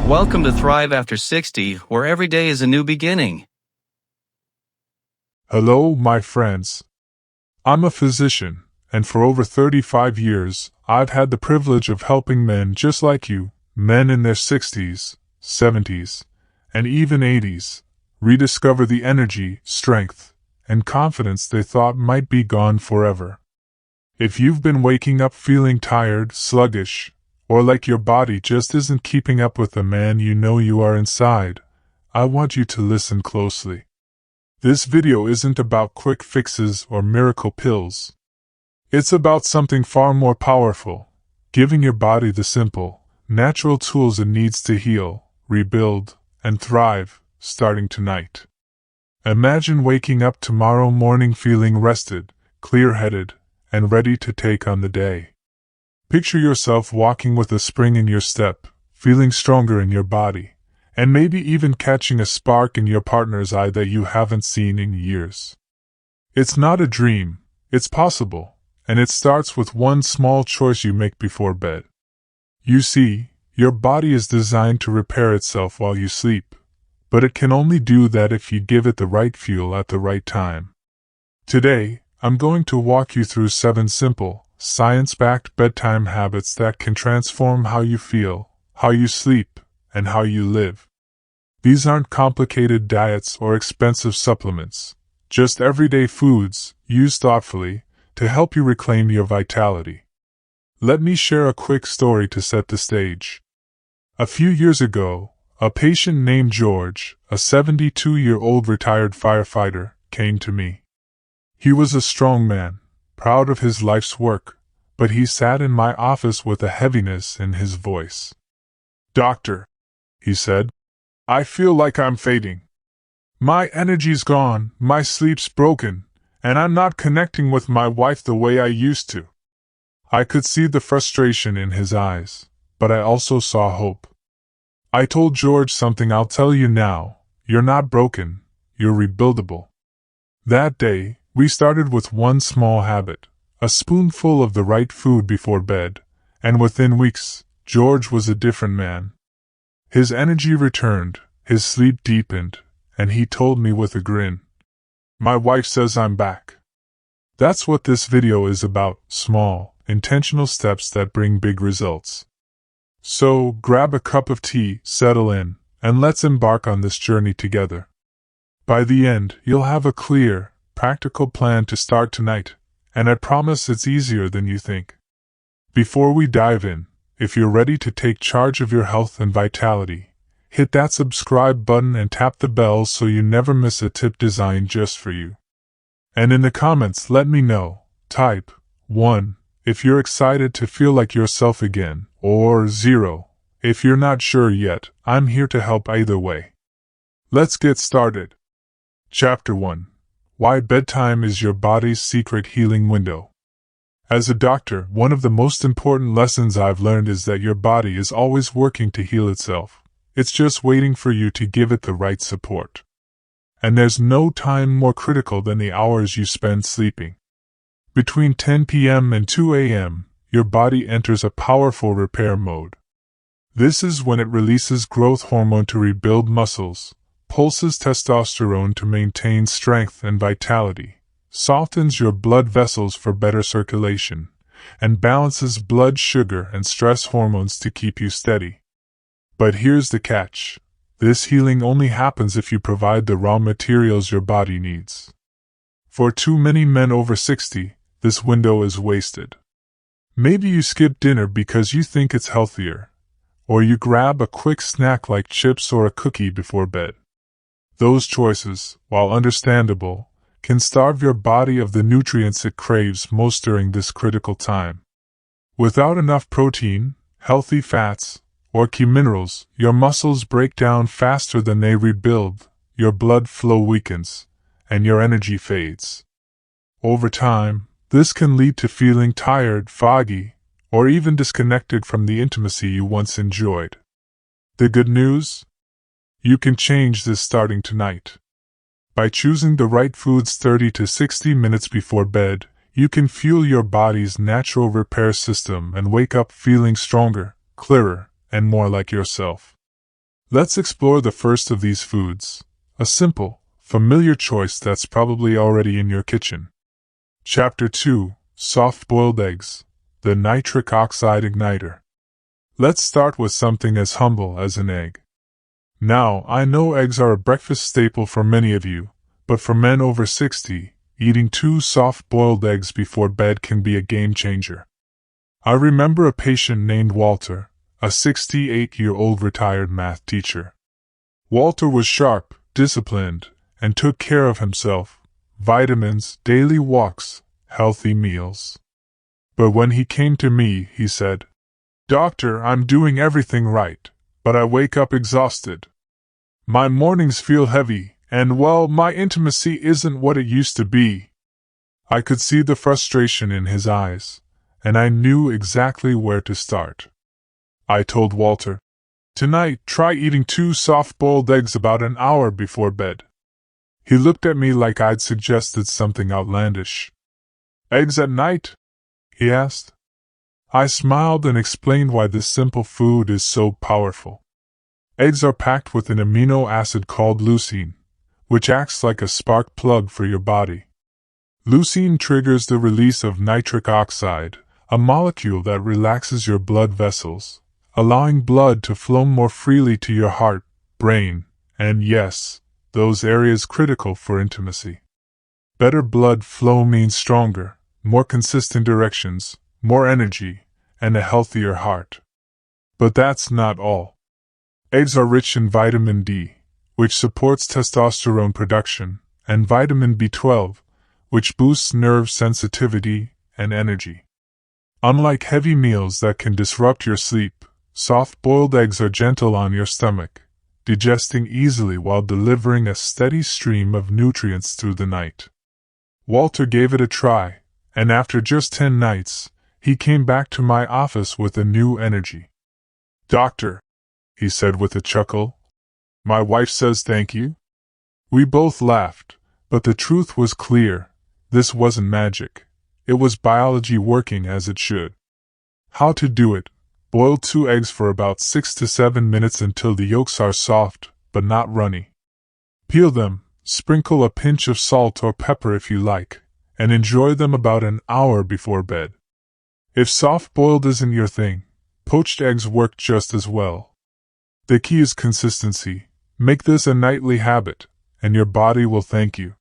Welcome to Thrive After 60, where every day is a new beginning. Hello, my friends. I'm a physician, and for over 35 years, I've had the privilege of helping men just like you, men in their 60s, 70s, and even 80s, rediscover the energy, strength, and confidence they thought might be gone forever. If you've been waking up feeling tired, sluggish, or like your body just isn't keeping up with the man you know you are inside, I want you to listen closely. This video isn't about quick fixes or miracle pills. It's about something far more powerful, giving your body the simple, natural tools it needs to heal, rebuild, and thrive, starting tonight. Imagine waking up tomorrow morning feeling rested, clear-headed, and ready to take on the day. Picture yourself walking with a spring in your step, feeling stronger in your body, and maybe even catching a spark in your partner's eye that you haven't seen in years. It's not a dream, it's possible, and it starts with one small choice you make before bed. You see, your body is designed to repair itself while you sleep, but it can only do that if you give it the right fuel at the right time. Today, I'm going to walk you through 7 simple, science-backed bedtime habits that can transform how you feel, how you sleep, and how you live. These aren't complicated diets or expensive supplements, just everyday foods, used thoughtfully, to help you reclaim your vitality. Let me share a quick story to set the stage. A few years ago, a patient named George, a 72-year-old retired firefighter, came to me. He was a strong man, proud of his life's work, but he sat in my office with a heaviness in his voice. "Doctor," he said, "I feel like I'm fading. My energy's gone, my sleep's broken, and I'm not connecting with my wife the way I used to." I could see the frustration in his eyes, but I also saw hope. I told George something I'll tell you now: you're not broken, you're rebuildable. That day, we started with one small habit, a spoonful of the right food before bed, and within weeks, George was a different man. His energy returned, his sleep deepened, and he told me with a grin, "My wife says I'm back." That's what this video is about: small, intentional steps that bring big results. So, grab a cup of tea, settle in, and let's embark on this journey together. By the end, you'll have a clear, practical plan to start tonight, and I promise it's easier than you think. Before we dive in, if you're ready to take charge of your health and vitality, hit that subscribe button and tap the bell so you never miss a tip designed just for you. And in the comments, let me know. Type 1 if you're excited to feel like yourself again, or 0 if you're not sure yet. I'm here to help either way. Let's get started. Chapter 1: Why Bedtime is Your Body's Secret Healing Window. As a doctor, one of the most important lessons I've learned is that your body is always working to heal itself. It's just waiting for you to give it the right support. And there's no time more critical than the hours you spend sleeping. Between 10 p.m. and 2 a.m., your body enters a powerful repair mode. This is when it releases growth hormone to rebuild muscles, pulses testosterone to maintain strength and vitality, softens your blood vessels for better circulation, and balances blood sugar and stress hormones to keep you steady. But here's the catch: this healing only happens if you provide the raw materials your body needs. For too many men over 60, this window is wasted. Maybe you skip dinner because you think it's healthier, or you grab a quick snack like chips or a cookie before bed. Those choices, while understandable, can starve your body of the nutrients it craves most during this critical time. Without enough protein, healthy fats, or key minerals, your muscles break down faster than they rebuild, your blood flow weakens, and your energy fades. Over time, this can lead to feeling tired, foggy, or even disconnected from the intimacy you once enjoyed. The good news? You can change this starting tonight. By choosing the right foods 30 to 60 minutes before bed, you can fuel your body's natural repair system and wake up feeling stronger, clearer, and more like yourself. Let's explore the first of these foods, a simple, familiar choice that's probably already in your kitchen. Chapter 2: Soft-Boiled Eggs, the Nitric Oxide Igniter. Let's start with something as humble as an egg. Now, I know eggs are a breakfast staple for many of you, but for men over 60, eating 2 soft-boiled eggs before bed can be a game-changer. I remember a patient named Walter, a 68-year-old retired math teacher. Walter was sharp, disciplined, and took care of himself: vitamins, daily walks, healthy meals. But when he came to me, he said, "Doctor, I'm doing everything right, but I wake up exhausted. My mornings feel heavy, and well, my intimacy isn't what it used to be." I could see the frustration in his eyes, and I knew exactly where to start. I told Walter, "Tonight, try eating 2 soft-boiled eggs about an hour before bed." He looked at me like I'd suggested something outlandish. "Eggs at night?" he asked. I smiled and explained why this simple food is so powerful. Eggs are packed with an amino acid called leucine, which acts like a spark plug for your body. Leucine triggers the release of nitric oxide, a molecule that relaxes your blood vessels, allowing blood to flow more freely to your heart, brain, and yes, those areas critical for intimacy. Better blood flow means stronger, more consistent erections, more energy, and a healthier heart. But that's not all. Eggs are rich in vitamin D, which supports testosterone production, and vitamin B12, which boosts nerve sensitivity and energy. Unlike heavy meals that can disrupt your sleep, soft-boiled eggs are gentle on your stomach, digesting easily while delivering a steady stream of nutrients through the night. Walter gave it a try, and after just 10 nights, he came back to my office with a new energy. "Doctor," he said with a chuckle, "my wife says thank you." We both laughed, but the truth was clear: this wasn't magic. It was biology working as it should. How to do it: boil 2 eggs for about 6 to 7 minutes until the yolks are soft, but not runny. Peel them, sprinkle a pinch of salt or pepper if you like, and enjoy them about an hour before bed. If soft-boiled isn't your thing, poached eggs work just as well. The key is consistency. Make this a nightly habit, and your body will thank you.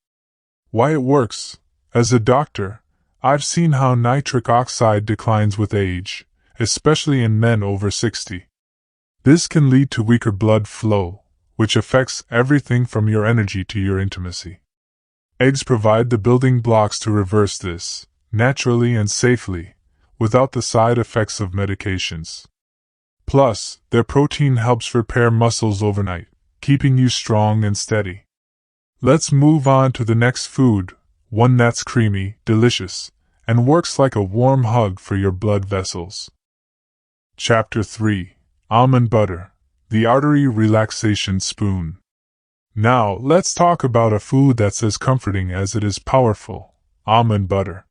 Why it works: as a doctor, I've seen how nitric oxide declines with age, especially in men over 60. This can lead to weaker blood flow, which affects everything from your energy to your intimacy. Eggs provide the building blocks to reverse this, naturally and safely, without the side effects of medications. Plus, their protein helps repair muscles overnight, keeping you strong and steady. Let's move on to the next food, one that's creamy, delicious, and works like a warm hug for your blood vessels. Chapter 3: Almond Butter, the Artery Relaxation Spoon. Now, let's talk about a food that's as comforting as it is powerful: almond butter.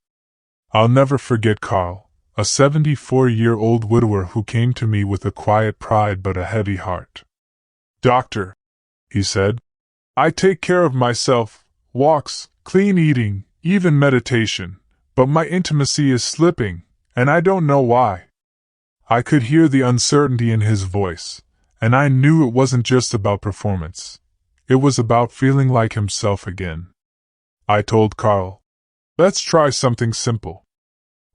I'll never forget Carl, a 74-year-old widower who came to me with a quiet pride but a heavy heart. "Doctor," he said, "I take care of myself, walks, clean eating, even meditation, but my intimacy is slipping, and I don't know why." I could hear the uncertainty in his voice, and I knew it wasn't just about performance. It was about feeling like himself again. I told Carl, "Let's try something simple.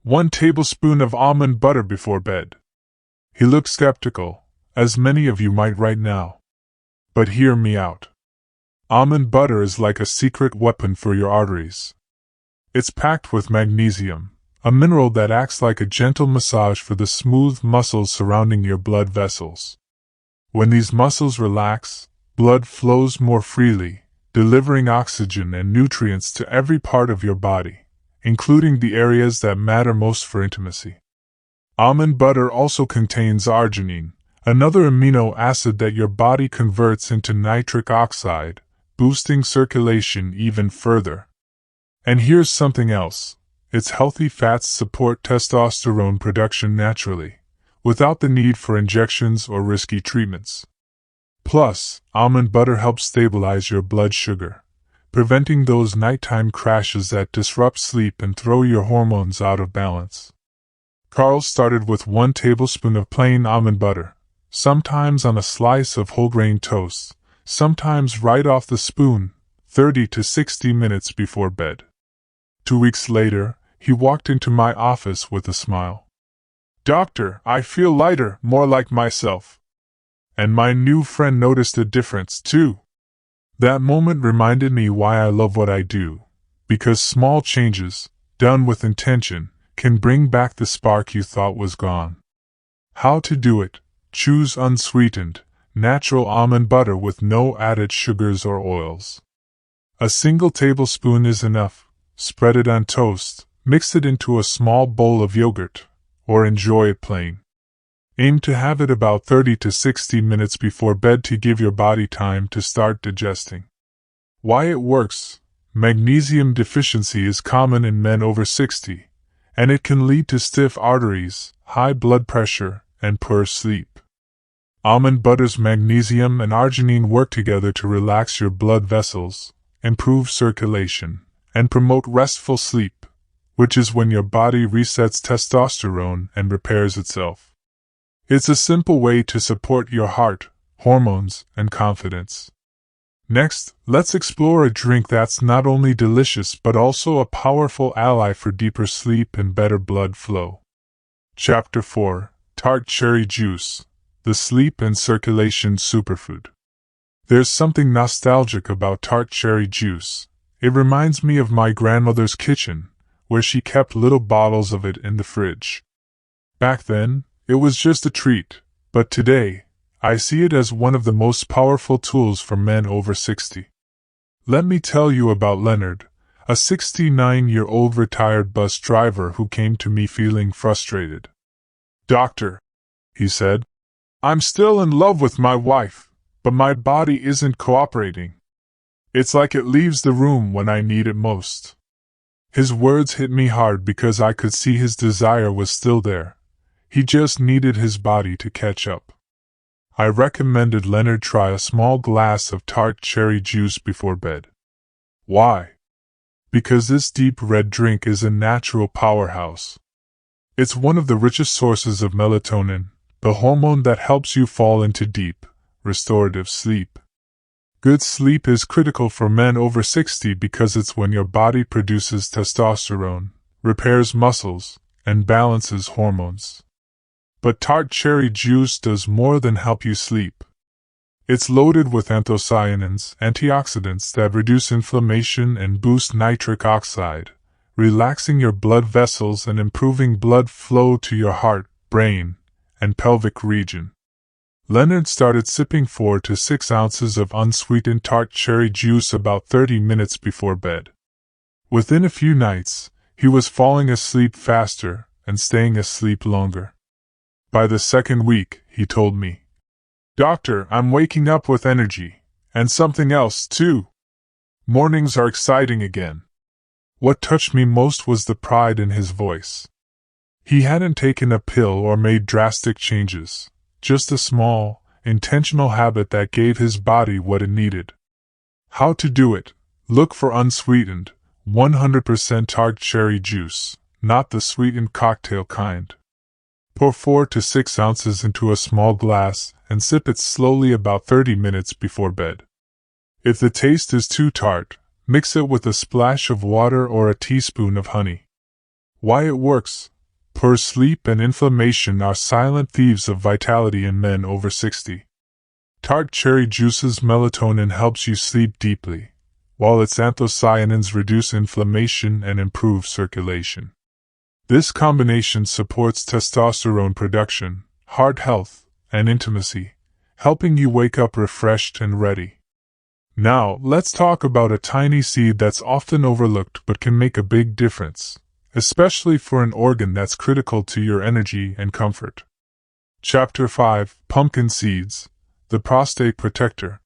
1 tablespoon of almond butter before bed." He looked skeptical, as many of you might right now. But hear me out. Almond butter is like a secret weapon for your arteries. It's packed with magnesium, a mineral that acts like a gentle massage for the smooth muscles surrounding your blood vessels. When these muscles relax, blood flows more freely, delivering oxygen and nutrients to every part of your body, including the areas that matter most for intimacy. Almond butter also contains arginine, another amino acid that your body converts into nitric oxide, boosting circulation even further. And here's something else: its healthy fats support testosterone production naturally, without the need for injections or risky treatments. Plus, almond butter helps stabilize your blood sugar, preventing those nighttime crashes that disrupt sleep and throw your hormones out of balance. Carl started with 1 tablespoon of plain almond butter, sometimes on a slice of whole grain toast, sometimes right off the spoon, 30 to 60 minutes before bed. 2 weeks later, he walked into my office with a smile. "Doctor, I feel lighter, more like myself." And my new friend noticed a difference too. That moment reminded me why I love what I do, because small changes, done with intention, can bring back the spark you thought was gone. How to do it? Choose unsweetened, natural almond butter with no added sugars or oils. A single tablespoon is enough. Spread it on toast, mix it into a small bowl of yogurt, or enjoy it plain. Aim to have it about 30 to 60 minutes before bed to give your body time to start digesting. Why it works? Magnesium deficiency is common in men over 60, and it can lead to stiff arteries, high blood pressure, and poor sleep. Almond butter's magnesium and arginine work together to relax your blood vessels, improve circulation, and promote restful sleep, which is when your body resets testosterone and repairs itself. It's a simple way to support your heart, hormones, and confidence. Next, let's explore a drink that's not only delicious but also a powerful ally for deeper sleep and better blood flow. Chapter 4: Tart Cherry Juice, the Sleep and Circulation Superfood. There's something nostalgic about tart cherry juice. It reminds me of my grandmother's kitchen, where she kept little bottles of it in the fridge. Back then, it was just a treat, but today, I see it as one of the most powerful tools for men over 60. Let me tell you about Leonard, a 69-year-old retired bus driver who came to me feeling frustrated. "Doctor," he said, "I'm still in love with my wife, but my body isn't cooperating. It's like it leaves the room when I need it most." His words hit me hard because I could see his desire was still there. He just needed his body to catch up. I recommended Leonard try a small glass of tart cherry juice before bed. Why? Because this deep red drink is a natural powerhouse. It's one of the richest sources of melatonin, the hormone that helps you fall into deep, restorative sleep. Good sleep is critical for men over 60 because it's when your body produces testosterone, repairs muscles, and balances hormones. But tart cherry juice does more than help you sleep. It's loaded with anthocyanins, antioxidants that reduce inflammation and boost nitric oxide, relaxing your blood vessels and improving blood flow to your heart, brain, and pelvic region. Leonard started sipping 4 to 6 ounces of unsweetened tart cherry juice about 30 minutes before bed. Within a few nights, he was falling asleep faster and staying asleep longer. By the second week, he told me, "Doctor, I'm waking up with energy, and something else, too. Mornings are exciting again." What touched me most was the pride in his voice. He hadn't taken a pill or made drastic changes, just a small, intentional habit that gave his body what it needed. How to do it? Look for unsweetened, 100% tart cherry juice, not the sweetened cocktail kind. Pour 4 to 6 ounces into a small glass and sip it slowly about 30 minutes before bed. If the taste is too tart, mix it with a splash of water or a teaspoon of honey. Why it works? Poor sleep and inflammation are silent thieves of vitality in men over 60. Tart cherry juice's melatonin helps you sleep deeply, while its anthocyanins reduce inflammation and improve circulation. This combination supports testosterone production, heart health, and intimacy, helping you wake up refreshed and ready. Now, let's talk about a tiny seed that's often overlooked but can make a big difference, especially for an organ that's critical to your energy and comfort. Chapter 5: Pumpkin Seeds, the Prostate Protector.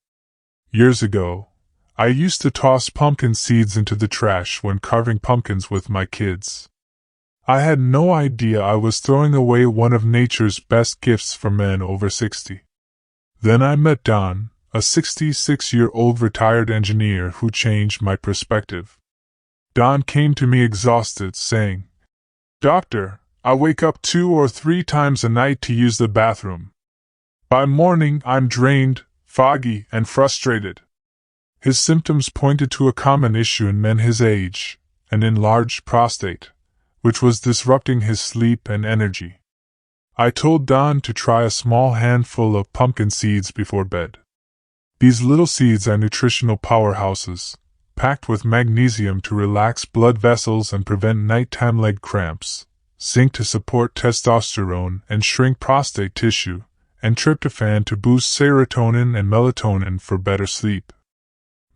Years ago, I used to toss pumpkin seeds into the trash when carving pumpkins with my kids. I had no idea I was throwing away one of nature's best gifts for men over 60. Then I met Don, a 66-year-old retired engineer who changed my perspective. Don came to me exhausted, saying, "Doctor, I wake up 2 or 3 times a night to use the bathroom. By morning, I'm drained, foggy, and frustrated." His symptoms pointed to a common issue in men his age, an enlarged prostate, which was disrupting his sleep and energy. I told Don to try a small handful of pumpkin seeds before bed. These little seeds are nutritional powerhouses, packed with magnesium to relax blood vessels and prevent nighttime leg cramps, zinc to support testosterone and shrink prostate tissue, and tryptophan to boost serotonin and melatonin for better sleep.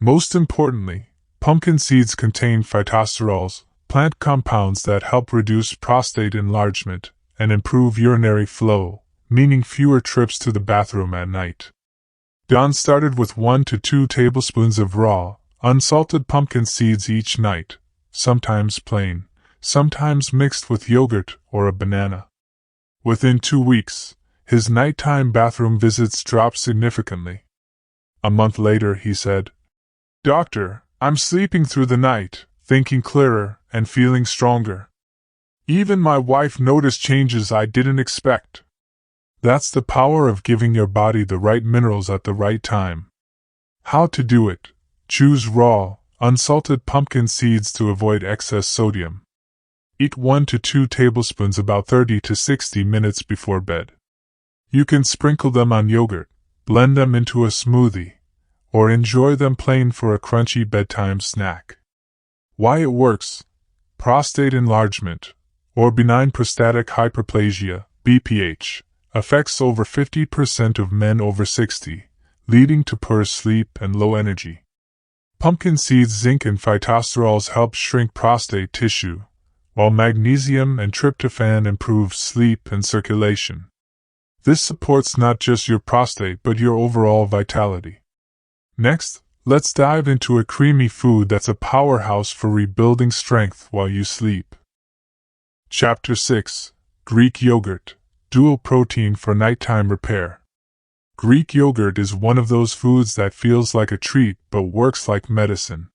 Most importantly, pumpkin seeds contain phytosterols, plant compounds that help reduce prostate enlargement and improve urinary flow, meaning fewer trips to the bathroom at night. Don started with 1 to 2 tablespoons of raw, unsalted pumpkin seeds each night, sometimes plain, sometimes mixed with yogurt or a banana. Within 2 weeks, his nighttime bathroom visits dropped significantly. A month later, he said, "Doctor, I'm sleeping through the night, thinking clearer, and feeling stronger. Even my wife noticed changes I didn't expect." That's the power of giving your body the right minerals at the right time. How to do it? Choose raw, unsalted pumpkin seeds to avoid excess sodium. Eat 1 to 2 tablespoons about 30 to 60 minutes before bed. You can sprinkle them on yogurt, blend them into a smoothie, or enjoy them plain for a crunchy bedtime snack. Why it works? Prostate enlargement, or benign prostatic hyperplasia, BPH, affects over 50% of men over 60, leading to poor sleep and low energy. Pumpkin seeds, zinc, and phytosterols help shrink prostate tissue, while magnesium and tryptophan improve sleep and circulation. This supports not just your prostate but your overall vitality. Next, let's dive into a creamy food that's a powerhouse for rebuilding strength while you sleep. Chapter 6: Greek Yogurt, Dual Protein for Nighttime Repair. Greek yogurt is one of those foods that feels like a treat but works like medicine.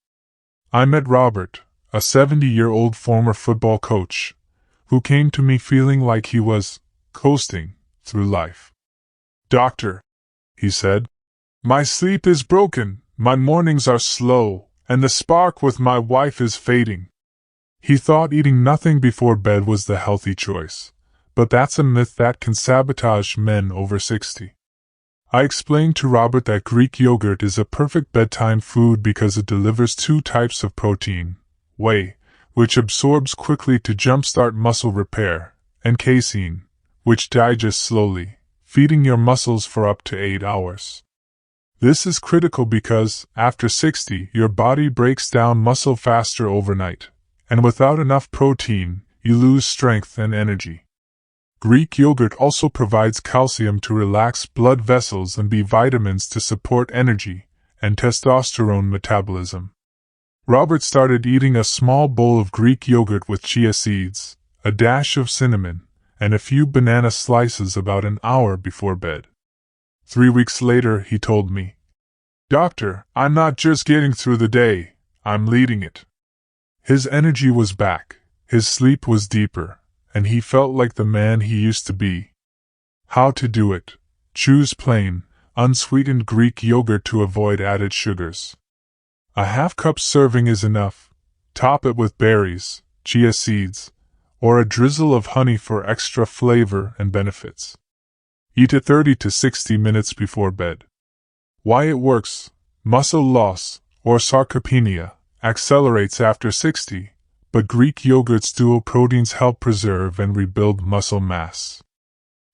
I met Robert, a 70-year-old former football coach, who came to me feeling like he was coasting through life. "Doctor," he said, "my sleep is broken, my mornings are slow, and the spark with my wife is fading." He thought eating nothing before bed was the healthy choice, but that's a myth that can sabotage men over 60. I explained to Robert that Greek yogurt is a perfect bedtime food because it delivers 2 types of protein: whey, which absorbs quickly to jumpstart muscle repair, and casein, which digests slowly, feeding your muscles for up to 8 hours. This is critical because, after 60, your body breaks down muscle faster overnight, and without enough protein, you lose strength and energy. Greek yogurt also provides calcium to relax blood vessels and B vitamins to support energy and testosterone metabolism. Robert started eating a small bowl of Greek yogurt with chia seeds, a dash of cinnamon, and a few banana slices about an hour before bed. 3 weeks later, he told me, "Doctor, I'm not just getting through the day, I'm leading it." His energy was back, his sleep was deeper, and he felt like the man he used to be. How to do it? Choose plain, unsweetened Greek yogurt to avoid added sugars. A half-cup serving is enough. Top it with berries, chia seeds, or a drizzle of honey for extra flavor and benefits. Eat it 30 to 60 minutes before bed. Why it works? Muscle loss, or sarcopenia, accelerates after 60, but Greek yogurt's dual proteins help preserve and rebuild muscle mass.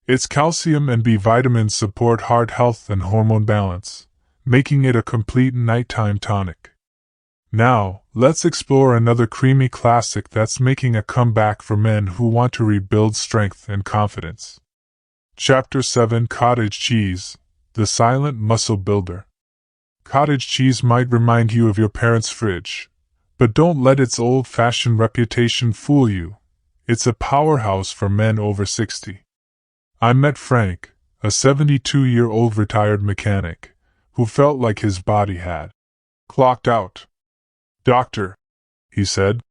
Its calcium and B vitamins support heart health and hormone balance, making it a complete nighttime tonic. Now, let's explore another creamy classic that's making a comeback for men who want to rebuild strength and confidence. Chapter 7: Cottage Cheese, the Silent Muscle Builder. Cottage cheese might remind you of your parents' fridge, but don't let its old-fashioned reputation fool you. It's a powerhouse for men over 60. I met Frank, a 72-year-old retired mechanic, who felt like his body had clocked out. "Doctor," he said,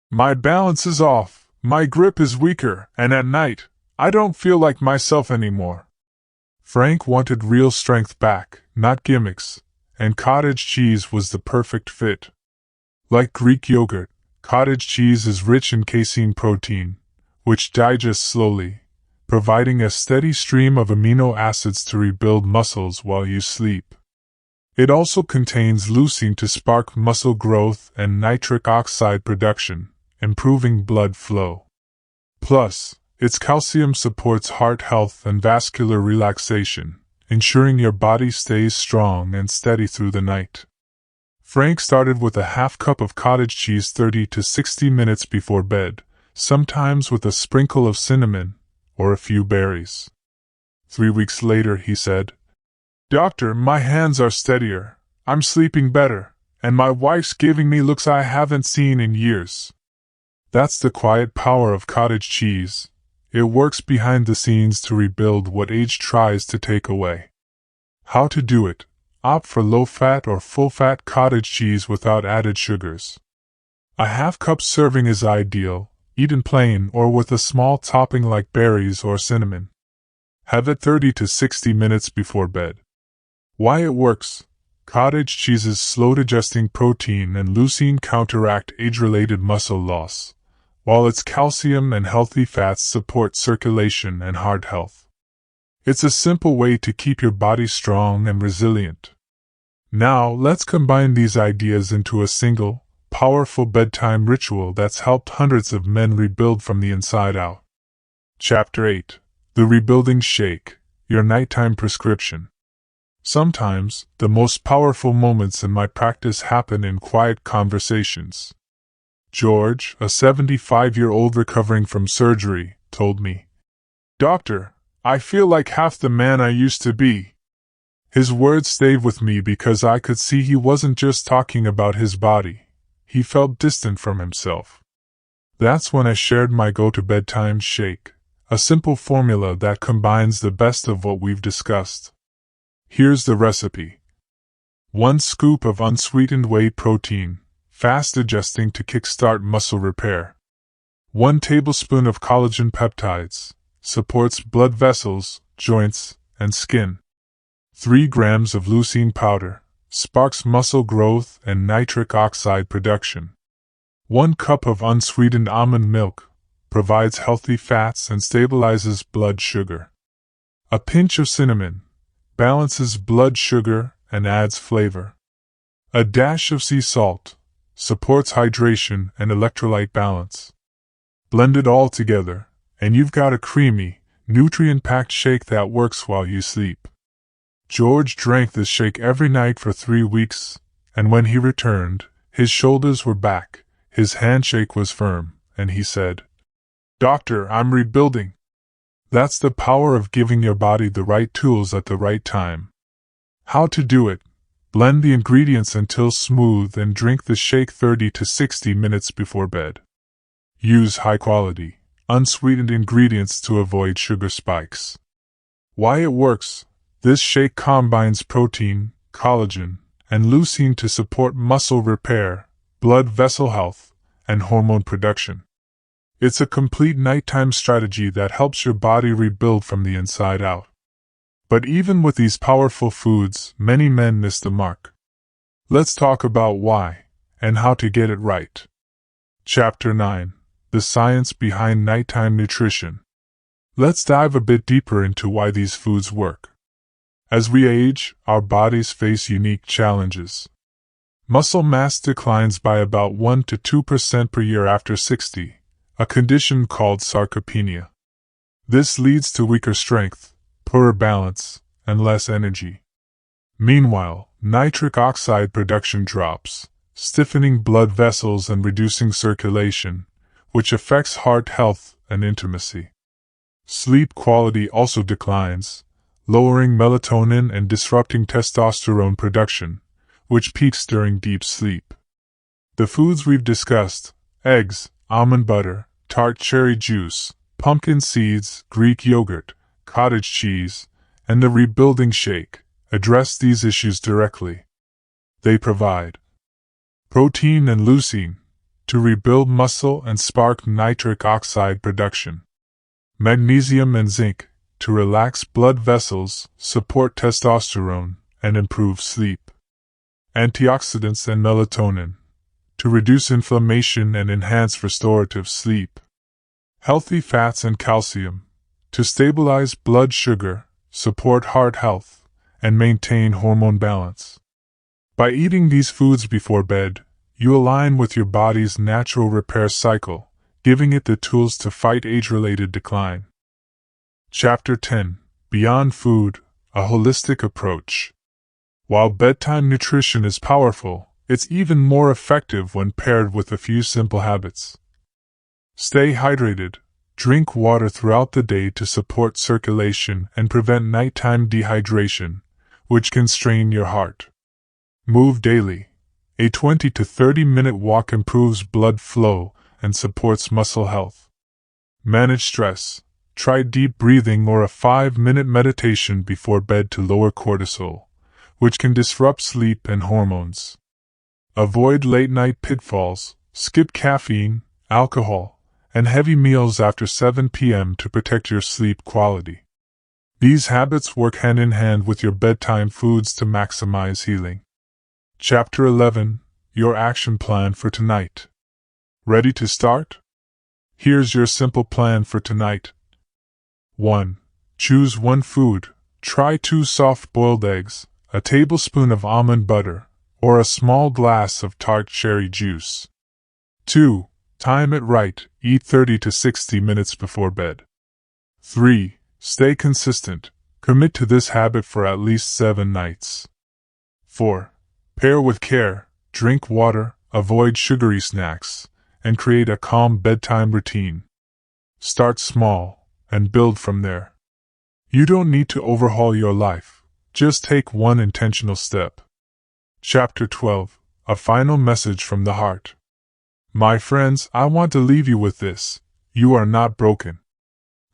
"my balance is off, my grip is weaker, and at night, I don't feel like myself anymore." Frank wanted real strength back, not gimmicks, and cottage cheese was the perfect fit. Like Greek yogurt, cottage cheese is rich in casein protein, which digests slowly, providing a steady stream of amino acids to rebuild muscles while you sleep. It also contains leucine to spark muscle growth and nitric oxide production, improving blood flow. Plus, its calcium supports heart health and vascular relaxation, ensuring your body stays strong and steady through the night. Frank started with a half cup of cottage cheese 30 to 60 minutes before bed, sometimes with a sprinkle of cinnamon or a few berries. 3 weeks later, he said, "Doctor, my hands are steadier, I'm sleeping better, and my wife's giving me looks I haven't seen in years." That's the quiet power of cottage cheese. It works behind the scenes to rebuild what age tries to take away. How to do it? Opt for low-fat or full-fat cottage cheese without added sugars. A half-cup serving is ideal, eaten plain or with a small topping like berries or cinnamon. Have it 30 to 60 minutes before bed. Why it works? Cottage cheese's slow-digesting protein and leucine counteract age-related muscle loss, while its calcium and healthy fats support circulation and heart health. It's a simple way to keep your body strong and resilient. Now, let's combine these ideas into a single, powerful bedtime ritual that's helped hundreds of men rebuild from the inside out. Chapter 8. The Rebuilding Shake, Your Nighttime Prescription. Sometimes, the most powerful moments in my practice happen in quiet conversations. George, a 75-year-old recovering from surgery, told me, "Doctor, I feel like half the man I used to be." His words stayed with me because I could see he wasn't just talking about his body. He felt distant from himself. That's when I shared my go-to bedtime shake, a simple formula that combines the best of what we've discussed. Here's the recipe. 1 scoop of unsweetened whey protein, fast digesting to kickstart muscle repair. 1 tablespoon of collagen peptides, supports blood vessels, joints, and skin. 3 grams of leucine powder, sparks muscle growth and nitric oxide production. 1 cup of unsweetened almond milk, provides healthy fats and stabilizes blood sugar. A pinch of cinnamon, balances blood sugar and adds flavor. A dash of sea salt, supports hydration and electrolyte balance. Blend it all together, and you've got a creamy, nutrient-packed shake that works while you sleep. George drank this shake every night for 3 weeks, and when he returned, his shoulders were back, his handshake was firm, and he said, "Doctor, I'm rebuilding." That's the power of giving your body the right tools at the right time. How to do it? Blend the ingredients until smooth and drink the shake 30 to 60 minutes before bed. Use high-quality, unsweetened ingredients to avoid sugar spikes. Why it works? This shake combines protein, collagen, and leucine to support muscle repair, blood vessel health, and hormone production. It's a complete nighttime strategy that helps your body rebuild from the inside out. But even with these powerful foods, many men miss the mark. Let's talk about why, and how to get it right. Chapter 9. The Science Behind Nighttime Nutrition. Let's dive a bit deeper into why these foods work. As we age, our bodies face unique challenges. Muscle mass declines by about 1 to 2% per year after 60, a condition called sarcopenia. This leads to weaker strength, poorer balance, and less energy. Meanwhile, nitric oxide production drops, stiffening blood vessels and reducing circulation, which affects heart health and intimacy. Sleep quality also declines, lowering melatonin and disrupting testosterone production, which peaks during deep sleep. The foods we've discussed, eggs, almond butter, tart cherry juice, pumpkin seeds, Greek yogurt, cottage cheese, and the Rebuilding Shake address these issues directly. They provide protein and leucine to rebuild muscle and spark nitric oxide production, magnesium and zinc to relax blood vessels, support testosterone, and improve sleep, antioxidants and melatonin to reduce inflammation and enhance restorative sleep, healthy fats and calcium to stabilize blood sugar, support heart health, and maintain hormone balance. By eating these foods before bed, you align with your body's natural repair cycle, giving it the tools to fight age-related decline. Chapter 10: Beyond Food, a Holistic Approach. While bedtime nutrition is powerful, it's even more effective when paired with a few simple habits. Stay hydrated. Drink water throughout the day to support circulation and prevent nighttime dehydration, which can strain your heart. Move daily. A 20 to 30-minute walk improves blood flow and supports muscle health. Manage stress. Try deep breathing or a 5-minute meditation before bed to lower cortisol, which can disrupt sleep and hormones. Avoid late-night pitfalls. Skip caffeine, alcohol, and heavy meals after 7 p.m. to protect your sleep quality. These habits work hand in hand with your bedtime foods to maximize healing. Chapter 11: Your Action Plan for Tonight. Ready to start? Here's your simple plan for tonight. 1. Choose one food. Try 2 soft-boiled eggs, a tablespoon of almond butter, or a small glass of Tart cherry juice. 2. Time it right. Eat 30 to 60 minutes before bed. 3. Stay consistent. Commit to this habit for at least 7 nights. 4. Pair with care. Drink water, avoid sugary snacks, and create a calm bedtime routine. Start small, and build from there. You don't need to overhaul your life. Just take one intentional step. Chapter 12: A Final Message from the Heart. My friends, I want to leave you with this: you are not broken.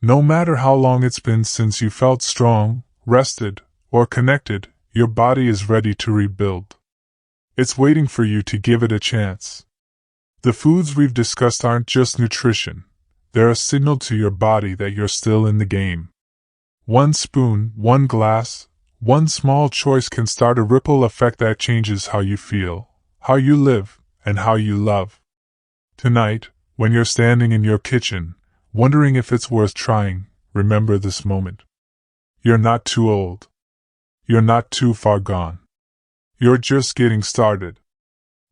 No matter how long it's been since you felt strong, rested, or connected, your body is ready to rebuild. It's waiting for you to give it a chance. The foods we've discussed aren't just nutrition, they're a signal to your body that you're still in the game. One spoon, one glass, one small choice can start a ripple effect that changes how you feel, how you live, and how you love. Tonight, when you're standing in your kitchen, wondering if it's worth trying, remember this moment. You're not too old. You're not too far gone. You're just getting started.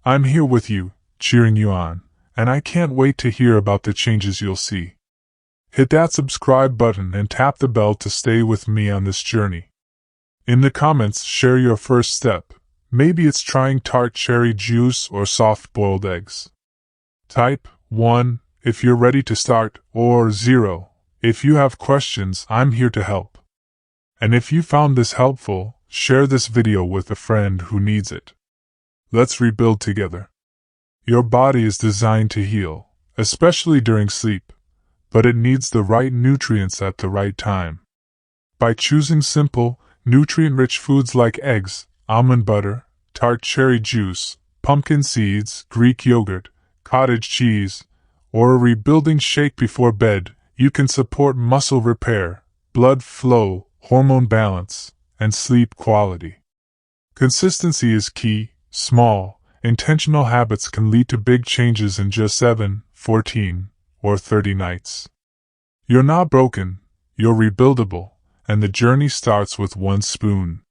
I'm here with you, cheering you on, and I can't wait to hear about the changes you'll see. Hit that subscribe button and tap the bell to stay with me on this journey. In the comments, share your first step. Maybe it's trying Tart cherry juice or soft-boiled eggs. Type 1 if you're ready to start, or 0 if you have questions. I'm here to help. And if you found this helpful, share this video with a friend who needs it. Let's rebuild together. Your body is designed to heal, especially during sleep, but it needs the right nutrients at the right time. By choosing simple, nutrient-rich foods like eggs, almond butter, Tart cherry juice, pumpkin seeds, Greek yogurt, cottage cheese, or a rebuilding shake before bed, you can support muscle repair, blood flow, hormone balance, and sleep quality. Consistency is key. Small, intentional habits can lead to big changes in just 7, 14, or 30 nights. You're not broken, you're rebuildable, and the journey starts with one spoon.